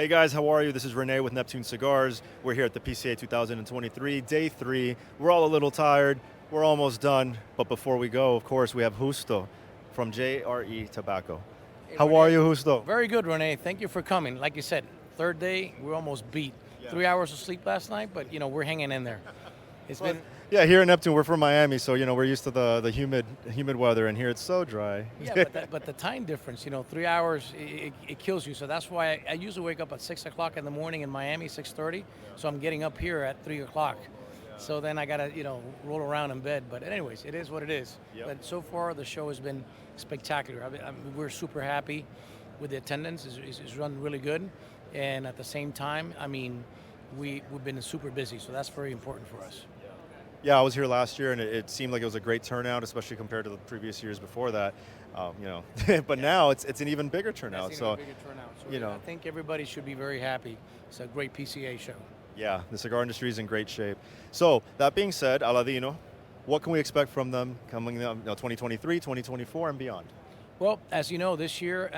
Hey guys, how are you? This is Rene with Neptune Cigars. We're here at the PCA 2023, day 3. We're all a little tired. We're almost done. But before we go, of course, we have Justo from JRE Tobacco. Hey, How Rene. are you, Justo? Very good, Rene. Thank you for coming. Like you said, third day, we're almost beat. Yeah. 3 hours of sleep last night, but we're hanging in there. It's been Yeah, here in Neptune, we're from Miami, so we're used to the humid weather, and here it's so dry. but the time difference, 3 hours, it kills you. So that's why I usually wake up at 6 o'clock in the morning in Miami, 6:30. So I'm getting up here at 3 o'clock. So then I gotta roll around in bed. But anyways, it is what it is. Yep. But so far the show has been spectacular. We're super happy with the attendance. It's run really good, and at the same time, we've been super busy. So that's very important for us. Yeah, I was here last year, and it seemed like it was a great turnout, especially compared to the previous years before that. But now it's an even bigger turnout. That's So, even a bigger turnout. So I think everybody should be very happy. It's a great PCA show. yeah, the cigar industry is in great shape. So that being said, Aladino, what can we expect from them coming 2023, 2024, and beyond? Well, as you know, this year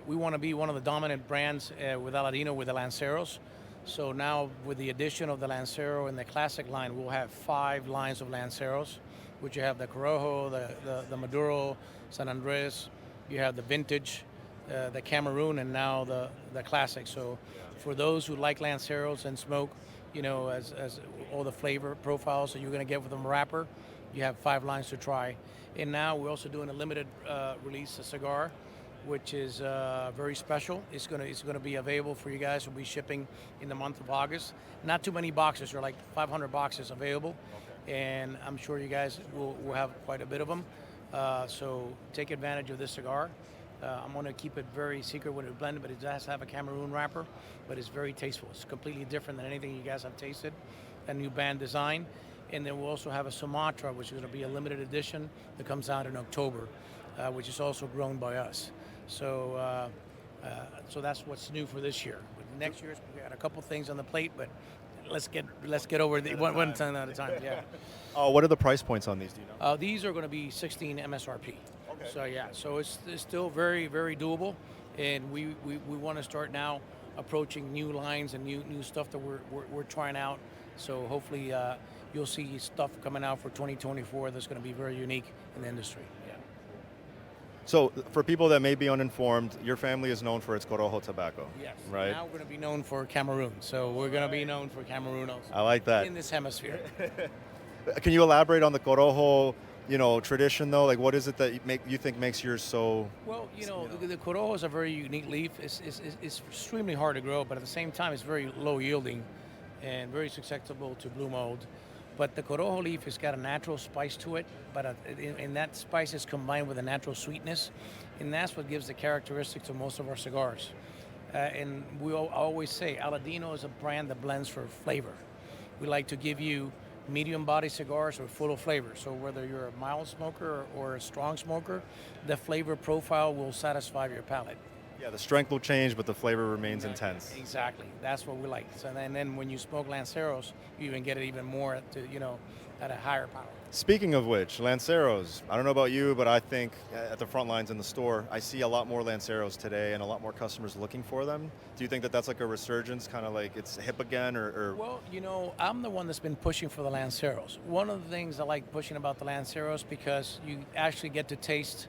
we want to be one of the dominant brands with Aladino with the Lanceros. So now with the addition of the Lancero in the classic line, we'll have 5 lines of Lanceros, which you have the Corojo, the Maduro, San Andres, you have the Vintage, the Cameroon, and now the classic. So for those who like Lanceros and smoke, as all the flavor profiles that you're going to get with a wrapper, you have 5 lines to try. And now we're also doing a limited release cigar, which is very special. It's gonna be available for you guys. We'll be shipping in the month of August. Not too many boxes. There are like 500 boxes available, and I'm sure you guys will have quite a bit of them. So take advantage of this cigar. I'm gonna keep it very secret when it's blended, but it does have a Cameroon wrapper, but it's very tasteful. It's completely different than anything you guys have tasted. A new band design. And then we'll also have a Sumatra, which is going to be a limited edition that comes out in October, which is also grown by us. So that's what's new for this year. Next year, we got a couple things on the plate, but let's get over the one time at a time. Yeah. What are the price points on these? Do you know? These are going to be 16 MSRP. Okay. So it's still very, very doable, and we want to start now approaching new lines and new stuff that we're trying out. So hopefully you'll see stuff coming out for 2024 that's going to be very unique in the industry. Yeah. So for people that may be uninformed, your family is known for its Corojo tobacco. Yes. Right. Now we're going to be known for Cameroon. So we're going to be known for Cameroon also. I like that. In this hemisphere. Can you elaborate on the Corojo, tradition though? Like, what is it that you think makes yours so? Well, the Corojo is a very unique leaf. It's extremely hard to grow, but at the same time, it's very low yielding and very susceptible to blue mold. But the Corojo leaf has got a natural spice to it, but and that spice is combined with a natural sweetness, and that's what gives the characteristics to most of our cigars. And we always say Aladino is a brand that blends for flavor. We like to give you medium body cigars or full of flavor. So whether you're a mild smoker or a strong smoker, the flavor profile will satisfy your palate. Yeah, the strength will change, but the flavor remains intense. Exactly. That's what we like. So then when you smoke Lanceros, you even get it even more at a higher power. Speaking of which, Lanceros, I don't know about you, but I think at the front lines in the store, I see a lot more Lanceros today and a lot more customers looking for them. Do you think that that's like a resurgence, kind of like it's hip again, or? Well, I'm the one that's been pushing for the Lanceros. One of the things I like pushing about the Lanceros because you actually get to taste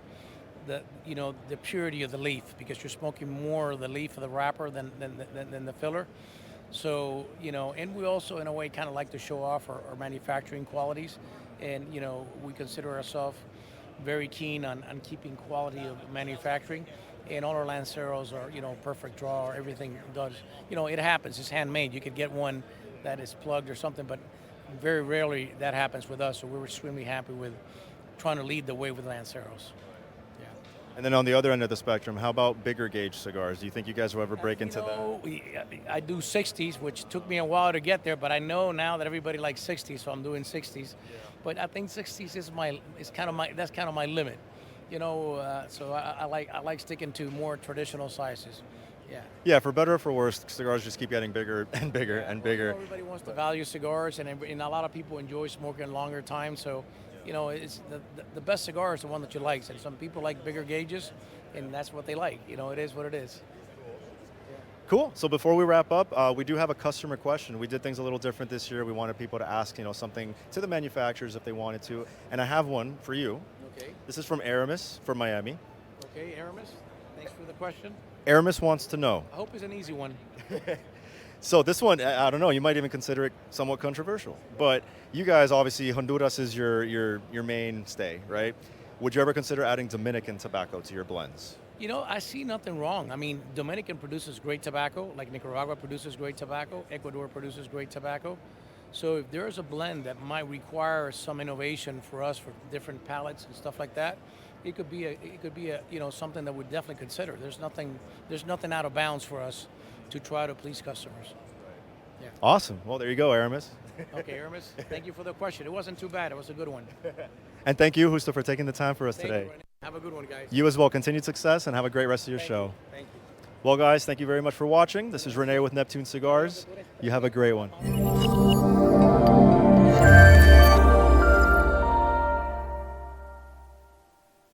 the purity of the leaf, because you're smoking more of the leaf of the wrapper than the filler. So and we also in a way kind of like to show off our manufacturing qualities, and we consider ourselves very keen on keeping quality of manufacturing, and all our Lanceros are perfect draw. Everything does it happens. It's handmade. You could get one that is plugged or something, but very rarely that happens with us. So we're extremely happy with trying to lead the way with Lanceros. And then on the other end of the spectrum, how about bigger gauge cigars? Do you think you guys will ever break into that? I do 60s, which took me a while to get there, but I know now that everybody likes 60s, so I'm doing 60s. Yeah. But I think 60s is kind of my limit, So I like sticking to more traditional sizes. Yeah. Yeah, for better or for worse, cigars just keep getting bigger and bigger and bigger. Everybody wants to value cigars, and a lot of people enjoy smoking a longer time, so. It's the best cigar is the one that you like. And some people like bigger gauges, and that's what they like. It is what it is. Cool. So before we wrap up, we do have a customer question. We did things a little different this year. We wanted people to ask, something to the manufacturers if they wanted to. And I have one for you. Okay. This is from Aramis from Miami. Okay, Aramis, thanks for the question. Aramis wants to know. I hope it's an easy one. So this one, I don't know, you might even consider it somewhat controversial. But you guys, obviously, Honduras is your mainstay, right? Would you ever consider adding Dominican tobacco to your blends? I see nothing wrong. I mean, Dominican produces great tobacco, like Nicaragua produces great tobacco, Ecuador produces great tobacco. So if there's a blend that might require some innovation for us for different palates and stuff like that, it could be a something that we'd definitely consider. There's nothing out of bounds for us to try to please customers. Yeah. Awesome. Well, there you go, Aramis. Okay, Aramis, thank you for the question. It wasn't too bad. It was a good one. And thank you, Justo, for taking the time for us today. You, have a good one, guys. You as well. Continued success and have a great rest of your show. Thank you. Well, guys, thank you very much for watching. This is Rene with Neptune Cigars. You have a great one.